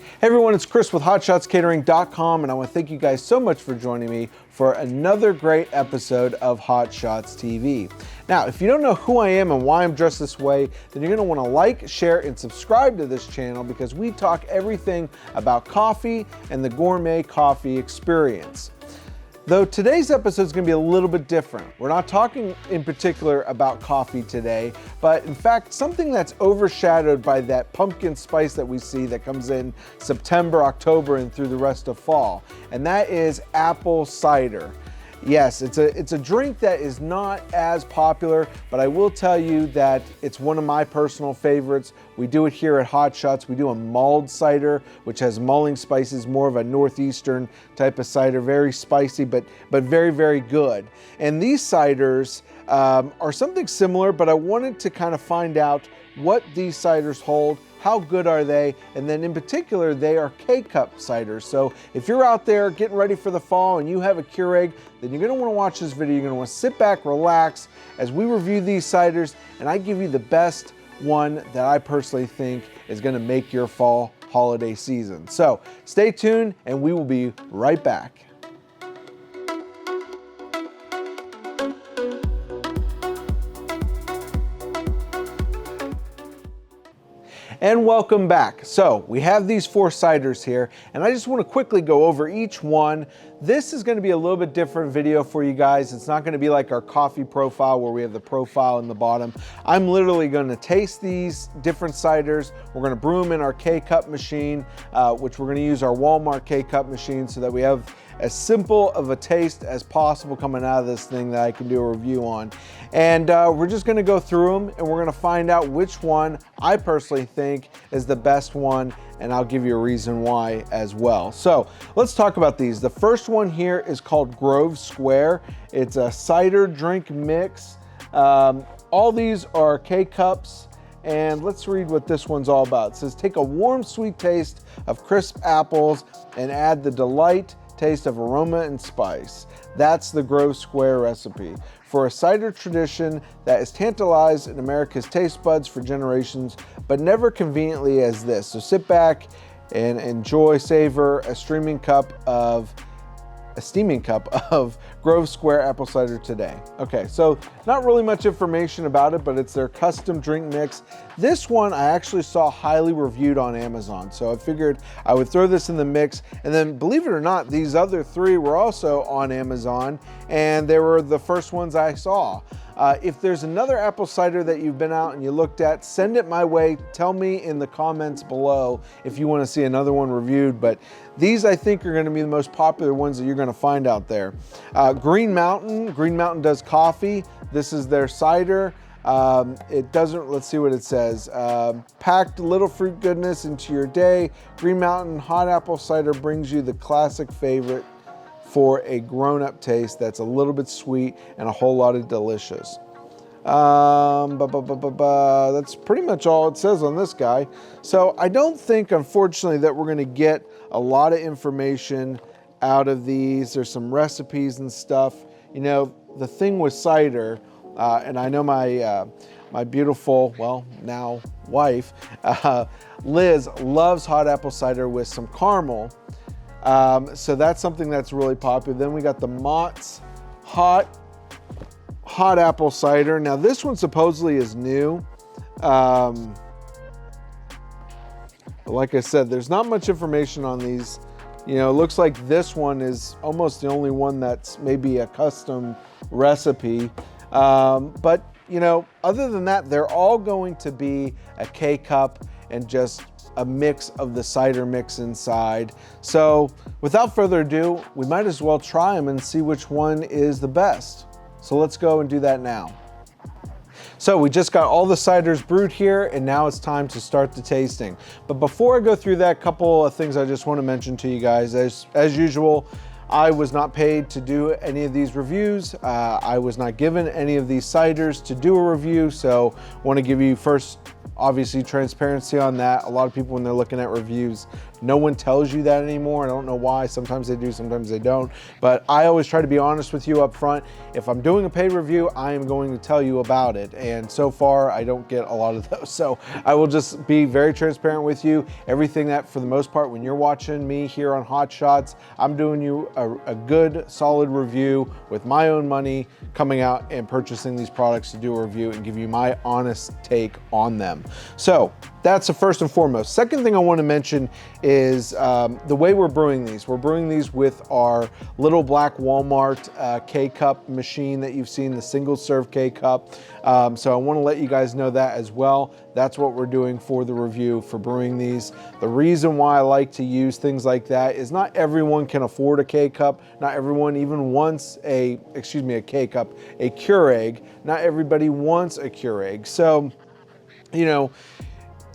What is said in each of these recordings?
Hey everyone, it's Chris with HotShotsCatering.com, and I want to thank you guys so much for joining me for another great episode of Hot Shots TV. Now, if you don't know who I am and why I'm dressed this way, then you're going to want to like, share, and subscribe to this channel because we talk everything about coffee and the gourmet coffee experience. Though today's episode is going to be a little bit different. We're not talking in particular about coffee today, but in fact, something that's overshadowed by that pumpkin spice that we see that comes in September, October, and through the rest of fall. And that is apple cider. Yes, it's a drink that is not as popular, but I will tell you that it's one of my personal favorites. We do it here at Hot Shots. We do a mulled cider, which has mulling spices, more of a northeastern type of cider, very spicy, but very, very good. And these ciders are something similar, but I wanted to kind of find out what these ciders hold. How good are they? And then in particular, they are K-Cup ciders. So if you're out there getting ready for the fall and you have a Keurig, then you're gonna wanna watch this video. You're gonna wanna sit back, relax as we review these ciders, and I give you the best one that I personally think is gonna make your fall holiday season. So stay tuned and we will be right back. And welcome back. So we have these 4 ciders here, and I just want to quickly go over each one. This is going to be a little bit different video for you guys. It's not going to be like our coffee profile where we have the profile in the bottom. I'm literally going to taste these different ciders. We're going to brew them in our K-Cup machine, which we're going to use our Walmart K-Cup machine so that we have as simple of a taste as possible coming out of this thing that I can do a review on. And we're just gonna go through them and we're gonna find out which one I personally think is the best one, and I'll give you a reason why as well. So let's talk about these. The first one here is called Grove Square. It's a cider drink mix. All these are K-Cups. And let's read what this one's all about. It says, take a warm, sweet taste of crisp apples and add the delight taste of aroma and spice. That's the Grove Square recipe for a cider tradition that has tantalized in America's taste buds for generations, but never conveniently as this. So sit back and enjoy, savor a steaming cup of Grove Square apple cider today. Okay, so not really much information about it, but it's their custom drink mix. This one I actually saw highly reviewed on Amazon, so I figured I would throw this in the mix. And then, believe it or not, these other 3 were also on Amazon, and they were the first ones I saw. If there's another apple cider that you've been out and you looked at, send it my way. Tell me in the comments below if you want to see another one reviewed. But these, I think, are going to be the most popular ones that you're going to find out there. Green Mountain does coffee. This is their cider. It doesn't, let's see what it says. Packed little fruit goodness into your day. Green Mountain hot apple cider brings you the classic favorite for a grown-up taste that's a little bit sweet and a whole lot of delicious. That's pretty much all it says on this guy. So I don't think, unfortunately, that we're gonna get a lot of information out of these. There's some recipes and stuff. You know, the thing with cider, and I know my beautiful, well, now wife, Liz, loves hot apple cider with some caramel. So that's something that's really popular. Then we got the Motts hot apple cider. Now this one supposedly is new. Like I said, there's not much information on these. You know, it looks like this one is almost the only one that's maybe a custom recipe. But you know, other than that, they're all going to be a K-Cup and just a mix of the cider mix inside. So without further ado, we might as well try them and see which one is the best. So let's go and do that now. So we just got all the ciders brewed here, and now it's time to start the tasting. But before I go through that, couple of things I just want to mention to you guys. As usual, I was not paid to do any of these reviews. I was not given any of these ciders to do a review, so I want to give you first Obviously, transparency on that. A lot of people, when they're looking at reviews, no one tells you that anymore. I don't know why. Sometimes they do, sometimes they don't. But I always try to be honest with you up front. If I'm doing a paid review, I am going to tell you about it. And so far, I don't get a lot of those. So I will just be very transparent with you. Everything that, for the most part, when you're watching me here on Hot Shots, I'm doing you a good, solid review with my own money, coming out and purchasing these products to do a review and give you my honest take on them. So that's the first and foremost. Second thing I want to mention is the way we're brewing these. We're brewing these with our little black Walmart K-Cup machine that you've seen, the single serve K-Cup. So I want to let you guys know that as well. That's what we're doing for the review for brewing these. The reason why I like to use things like that is not everyone can afford a K-Cup. Not everyone even wants a K-Cup, a Keurig. Not everybody wants a Keurig. So, you know,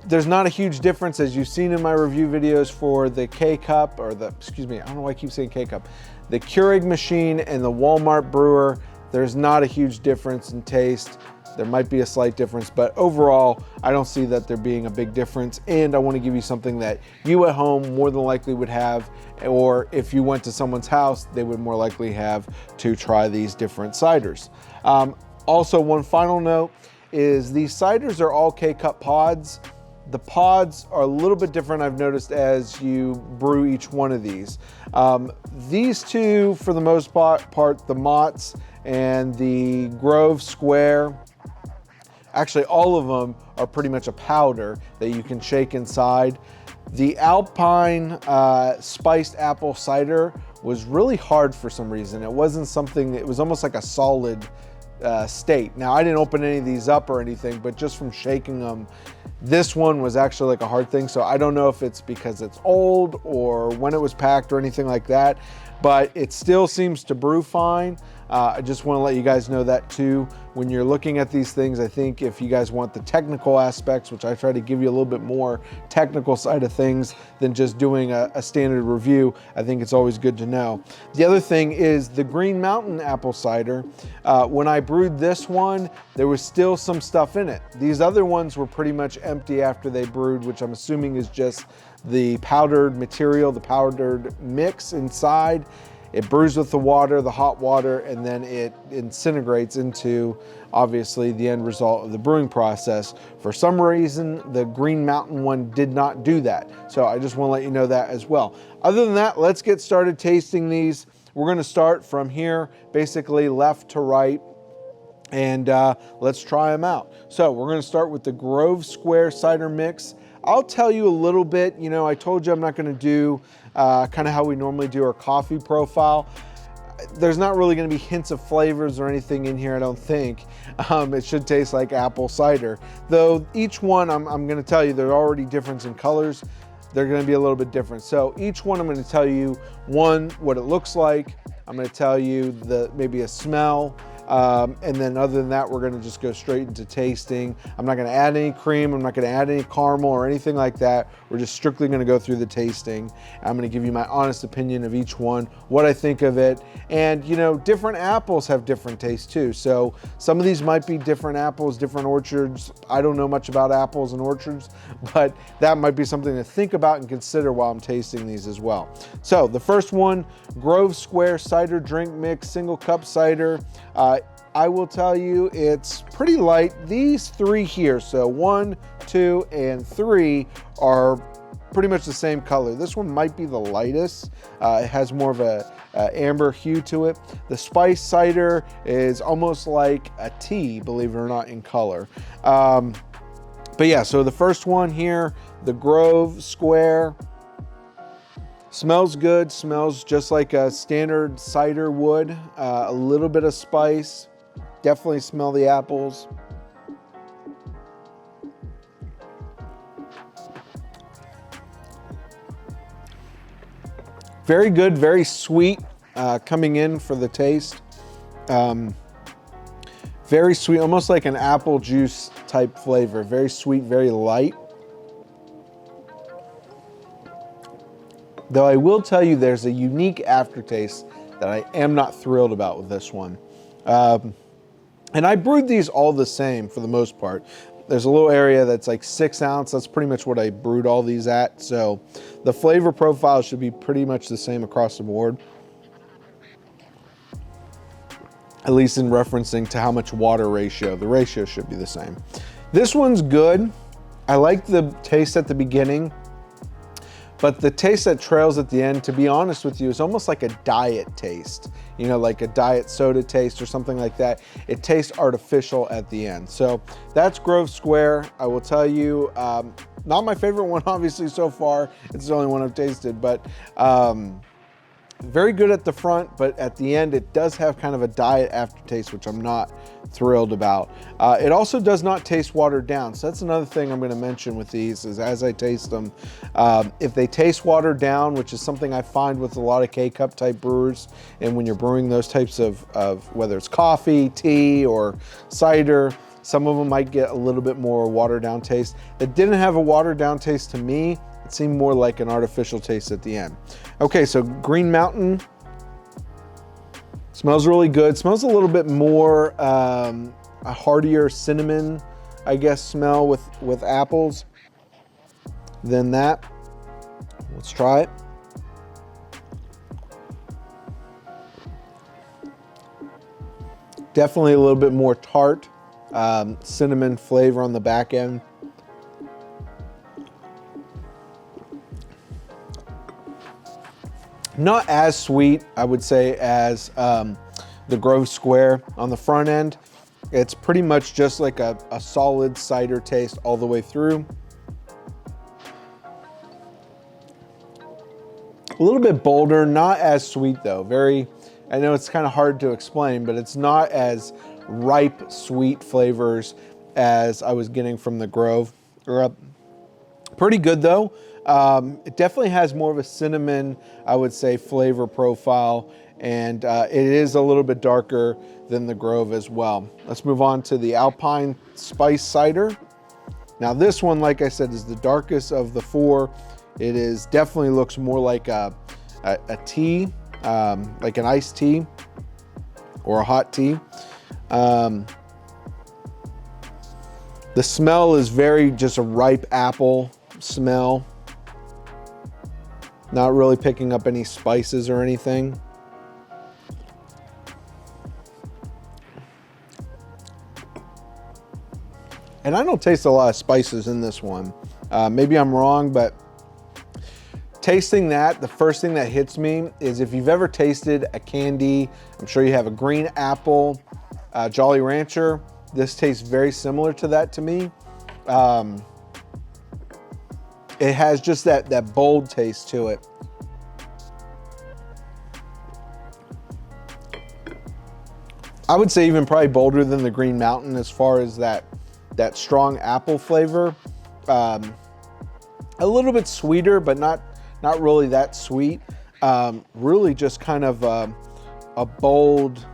there's not a huge difference, as you've seen in my review videos for the K-Cup, or the, I don't know why I keep saying K-Cup, the Keurig machine and the Walmart brewer. There's not a huge difference in taste. There might be a slight difference, but overall, I don't see that there being a big difference. And I want to give you something that you at home more than likely would have, or if you went to someone's house, they would more likely have to try these different ciders. Also, one final note is these ciders are all K-Cup pods. The pods are a little bit different, I've noticed, as you brew each one of these. These two, for the most part, the Motts and the Grove Square, actually all of them are pretty much a powder that you can shake inside. The Alpine spiced apple cider was really hard for some reason. It wasn't something, it was almost like a solid state. Now, I didn't open any of these up or anything, but just from shaking them, this one was actually like a hard thing. So I don't know if it's because it's old or when it was packed or anything like that, but it still seems to brew fine. I just want to let you guys know that too. When you're looking at these things, I think if you guys want the technical aspects, which I try to give you a little bit more technical side of things than just doing a standard review, I think it's always good to know. The other thing is the Green Mountain apple cider. When I brewed this one, there was still some stuff in it. These other ones were pretty much empty after they brewed, which I'm assuming is just the powdered material, the powdered mix inside. It brews with the water, the hot water, and then it disintegrates into, obviously, the end result of the brewing process. For some reason, the Green Mountain one did not do that. So I just want to let you know that as well. Other than that, let's get started tasting these. We're going to start from here, basically left to right, and let's try them out. So we're going to start with the Grove Square cider mix. I'll tell you a little bit, you know, I told you I'm not going to do kind of how we normally do our coffee profile. There's not really going to be hints of flavors or anything in here, I don't think. It should taste like apple cider. Though each one, I'm going to tell you, they're already different in colors. They're going to be a little bit different. So each one I'm going to tell you, one, what it looks like. I'm going to tell you maybe a smell. And then other than that, we're going to just go straight into tasting. I'm not going to add any cream. I'm not going to add any caramel or anything like that. We're just strictly going to go through the tasting. I'm going to give you my honest opinion of each one, what I think of it. And, you know, different apples have different tastes too. So some of these might be different apples, different orchards. I don't know much about apples and orchards, but that might be something to think about and consider while I'm tasting these as well. So the first one, Grove Square cider drink mix, single cup cider. I will tell you it's pretty light. These three here, so 1, 2, and 3 are pretty much the same color. This one might be the lightest. It has more of a amber hue to it. The spice cider is almost like a tea, believe it or not, in color. But yeah, so the first one here, the Grove Square. Smells good, smells just like a standard cider would. A little bit of spice. Definitely smell the apples. Very good, very sweet coming in for the taste. Very sweet, almost like an apple juice type flavor. Very sweet, very light. Though I will tell you there's a unique aftertaste that I am not thrilled about with this one. And I brewed these all the same for the most part. there's a little area that's like 6 ounce. That's pretty much what I brewed all these at. So the flavor profile should be pretty much the same across the board, at least in referencing to how much water ratio. The ratio should be the same. This one's good. I like the taste at the beginning, but the taste that trails at the end, to be honest with you, is almost like a diet taste. You know, like a diet soda taste or something like that. It tastes artificial at the end. So that's Grove Square. I will tell you, not my favorite one, obviously, so far. It's the only one I've tasted, but very good at the front, but at the end, it does have kind of a diet aftertaste, which I'm not thrilled about. It also does not taste watered down. So that's another thing I'm going to mention with these is as I taste them, if they taste watered down, which is something I find with a lot of K-Cup type brewers, and when you're brewing those types of whether it's coffee, tea, or cider, some of them might get a little bit more watered down taste. It didn't have a watered down taste to me. It seemed more like an artificial taste at the end. Okay, so Green Mountain smells really good. Smells a little bit more a heartier cinnamon, I guess, smell with apples than that. Let's try it. Definitely a little bit more tart, cinnamon flavor on the back end. Not as sweet, I would say, as the Grove Square on the front end. It's pretty much just like a solid cider taste all the way through. A little bit bolder, not as sweet though. I know it's kind of hard to explain, but it's not as ripe, sweet flavors as I was getting from the Grove. Pretty good though. It definitely has more of a cinnamon, I would say, flavor profile, and it is a little bit darker than the Grove as well. Let's move on to the Alpine Spice Cider. Now this one, like I said, is the darkest of the four. It is definitely looks more like a tea, like an iced tea or a hot tea. The smell is very just a ripe apple smell. Not really picking up any spices or anything. And I don't taste a lot of spices in this one. Maybe I'm wrong, but tasting that, the first thing that hits me is if you've ever tasted a candy, I'm sure you have a green apple, Jolly Rancher. This tastes very similar to that to me. It has just that bold taste to it. I would say even probably bolder than the Green Mountain as far as that strong apple flavor. A little bit sweeter, but not really that sweet. Really just kind of a bold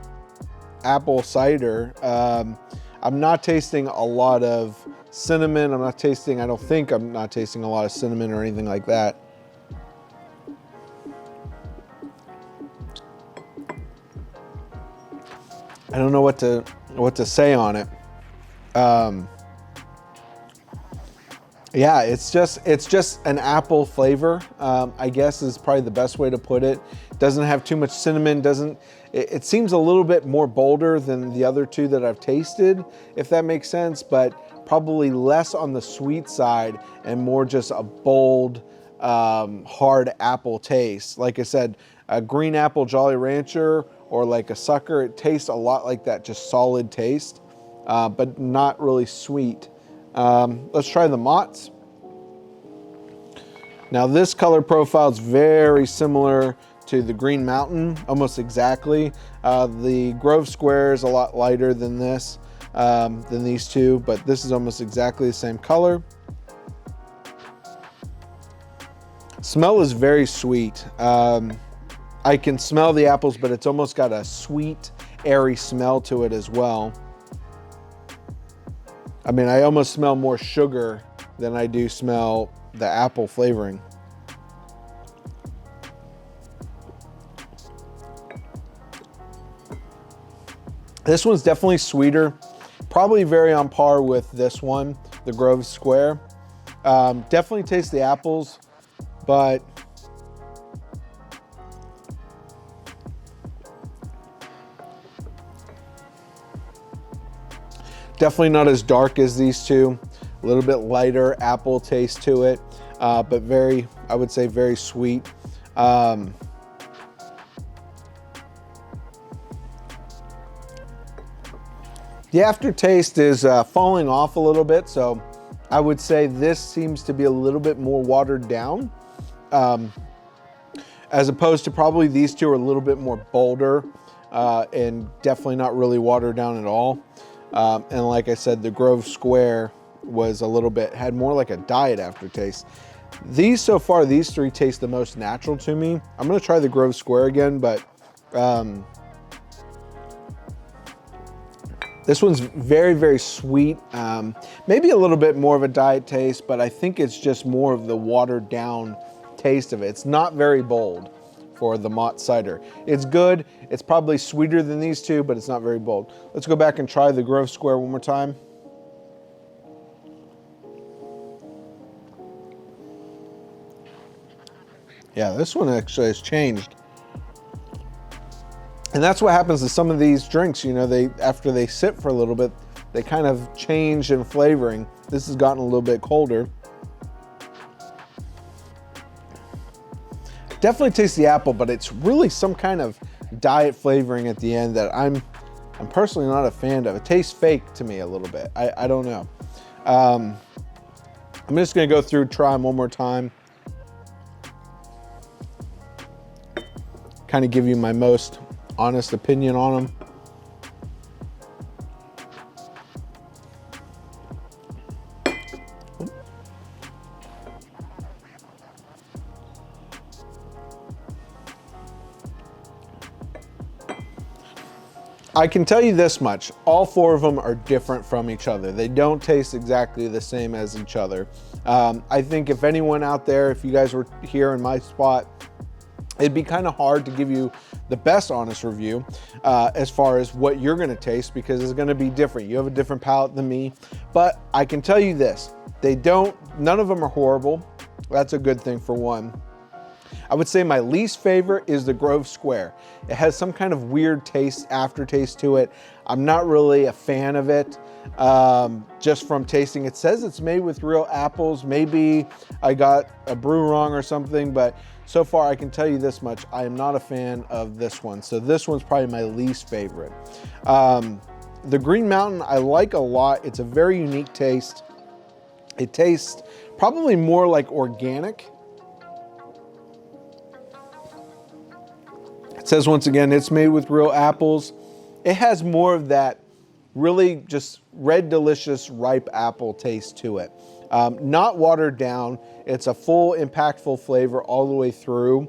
apple cider. I'm not tasting a lot of cinnamon. I don't think I'm not tasting a lot of cinnamon or anything like that. I don't know what to say on it. Yeah, it's just an apple flavor, I guess is probably the best way to put it. Doesn't have too much cinnamon, it seems a little bit more bolder than the other two that I've tasted, if that makes sense, but probably less on the sweet side and more just a bold, hard apple taste. Like I said, a green apple Jolly Rancher or like a Sucker, it tastes a lot like that, just solid taste, but not really sweet. Let's try the Motts. Now this color profile is very similar to the Green Mountain, almost exactly. The Grove Square is a lot lighter than this, than these two, but this is almost exactly the same color. Smell is very sweet. I can smell the apples, but it's almost got a sweet, airy smell to it as well. I mean, I almost smell more sugar than I do smell the apple flavoring. This one's definitely sweeter, probably very on par with this one, the Grove Square. Definitely taste the apples, but definitely not as dark as these two. A little bit lighter apple taste to it, but very, I would say, very sweet. The aftertaste is falling off a little bit, so I would say this seems to be a little bit more watered down, as opposed to probably these two are a little bit more bolder, and definitely not really watered down at all. And like I said, the Grove Square was a little bit, had more like a diet aftertaste. These so far, these three taste the most natural to me. I'm gonna try the Grove Square again, but this one's very, very sweet. Maybe a little bit more of a diet taste, but I think it's just more of the watered down taste of it. It's not very bold for the Mott cider. It's good. It's probably sweeter than these two, but it's not very bold. Let's go back and try the Grove Square one more time. Yeah, this one actually has changed. And that's what happens to some of these drinks, you know, after they sit for a little bit, they kind of change in flavoring. This has gotten a little bit colder. Definitely taste the apple, but it's really some kind of diet flavoring at the end that I'm personally not a fan of. It tastes fake to me a little bit. I don't know. I'm just gonna go through, try them one more time. Kind of give you my most honest opinion on them. I can tell you this much, all four of them are different from each other. They don't taste exactly the same as each other. I think if anyone out there, if you guys were here in my spot, it'd be kind of hard to give you the best honest review as far as what you're gonna taste, because it's gonna be different. You have a different palate than me, but I can tell you this, none of them are horrible. That's a good thing for one. I would say my least favorite is the Grove Square. It has some kind of weird aftertaste to it. I'm not really a fan of it, just from tasting. It says it's made with real apples. Maybe I got a brew wrong or something, but so far I can tell you this much, I am not a fan of this one. So this one's probably my least favorite. The Green Mountain I like a lot. It's a very unique taste. It tastes probably more like organic. It says once again, it's made with real apples. It has more of that really just red, delicious, ripe apple taste to it. Not watered down. It's a full, impactful flavor all the way through.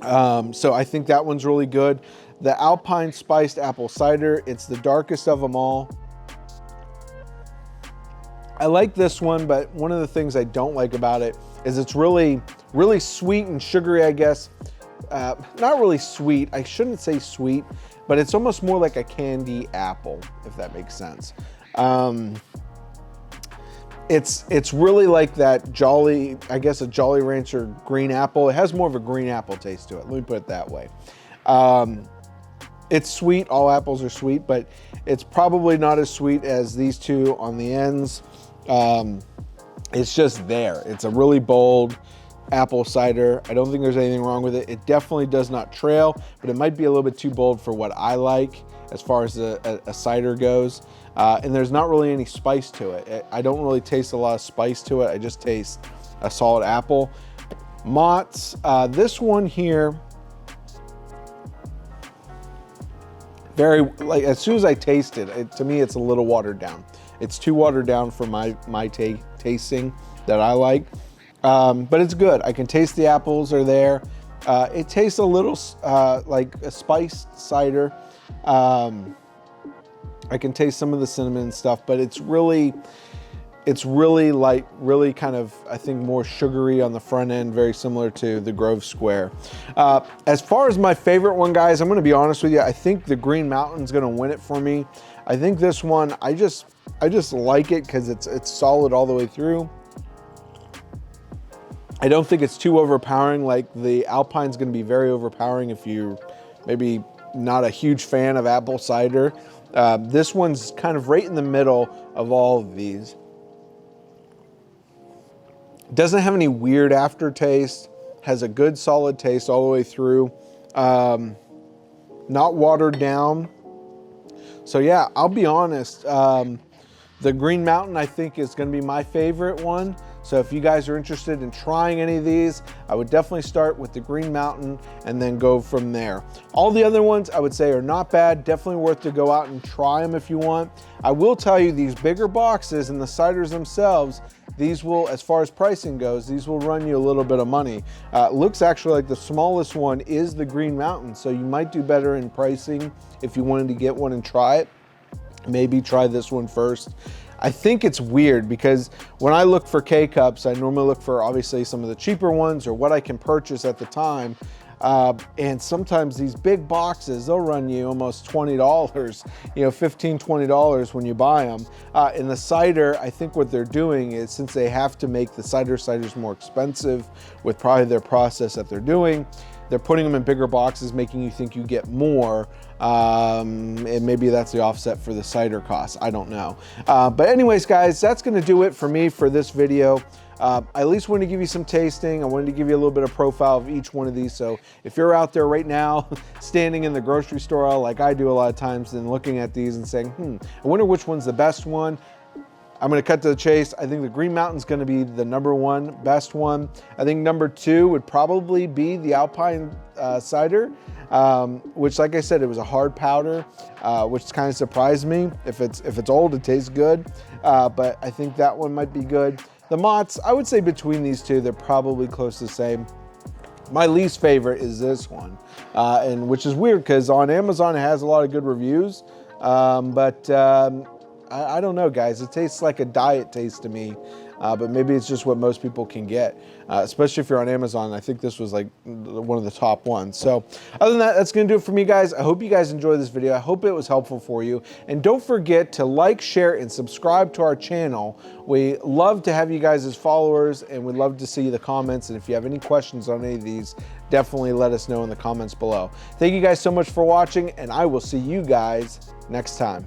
So I think that one's really good. The Alpine Spiced Apple Cider, it's the darkest of them all. I like this one, but one of the things I don't like about it is it's really, really sweet and sugary, I guess. Not really sweet, I shouldn't say sweet, but it's almost more like a candy apple, if that makes sense. It's really like that Jolly, I guess a Jolly Rancher green apple. It has more of a green apple taste to it, let me put it that way. It's sweet, all apples are sweet, but it's probably not as sweet as these two on the ends. It's just there. It's a really bold apple cider. I don't think there's anything wrong with it. It definitely does not trail, but it might be a little bit too bold for what I like as far as a cider goes. And there's not really any spice to it. I don't really taste a lot of spice to it. I just taste a solid apple. Mott's, this one here, very, like, as soon as I taste it, to me, it's a little watered down. It's too watered down for my tasting that I like. But it's good. I can taste the apples are there. It tastes a little like a spiced cider. I can taste some of the cinnamon and stuff, but it's really, It's really light, really kind of, I think, more sugary on the front end, very similar to the Grove Square. As far as my favorite one, guys, I'm gonna be honest with you, I think the Green Mountain's gonna win it for me. I think this one, I just like it because it's solid all the way through. I don't think it's too overpowering. Like the Alpine's gonna be very overpowering if you're maybe not a huge fan of apple cider. This one's kind of right in the middle of all of these. Doesn't have any weird aftertaste, has a good solid taste all the way through. Not watered down. So yeah, I'll be honest, the Green Mountain I think is gonna be my favorite one. So if you guys are interested in trying any of these, I would definitely start with the Green Mountain and then go from there. All the other ones I would say are not bad, definitely worth to go out and try them if you want. I will tell you, these bigger boxes and the ciders themselves, these will, as far as pricing goes, these will run you a little bit of money. It looks actually like the smallest one is the Green Mountain, so you might do better in pricing if you wanted to get one and try it. Maybe try this one first. I think it's weird because when I look for K-Cups, I normally look for obviously some of the cheaper ones or what I can purchase at the time. And sometimes these big boxes, they'll run you almost $20, you know, $15, $20 when you buy them. In the cider, I think what they're doing is, since they have to make the ciders more expensive with probably their process that they're doing, they're putting them in bigger boxes, making you think you get more. And maybe that's the offset for the cider cost. I don't know. But anyways, guys, that's gonna do it for me for this video. I at least wanted to give you some tasting. I wanted to give you a little bit of profile of each one of these. So if you're out there right now, standing in the grocery store aisle like I do a lot of times, and looking at these and saying, I wonder which one's the best one. I'm gonna cut to the chase. I think the Green Mountain's gonna be the #1 best one. I think #2 would probably be the Alpine cider, which, like I said, it was a hard powder, which kind of surprised me. If it's old, it tastes good, but I think that one might be good. The Motts, I would say between these two, they're probably close to the same. My least favorite is this one, and which is weird because on Amazon it has a lot of good reviews, but I don't know, guys. It tastes like a diet taste to me, but maybe it's just what most people can get, especially if you're on Amazon. I think this was like one of the top ones. So other than that, that's gonna do it for me, guys. I hope you guys enjoyed this video. I hope it was helpful for you. And don't forget to like, share, and subscribe to our channel. We love to have you guys as followers, and we'd love to see the comments. And if you have any questions on any of these, definitely let us know in the comments below. Thank you guys so much for watching, and I will see you guys next time.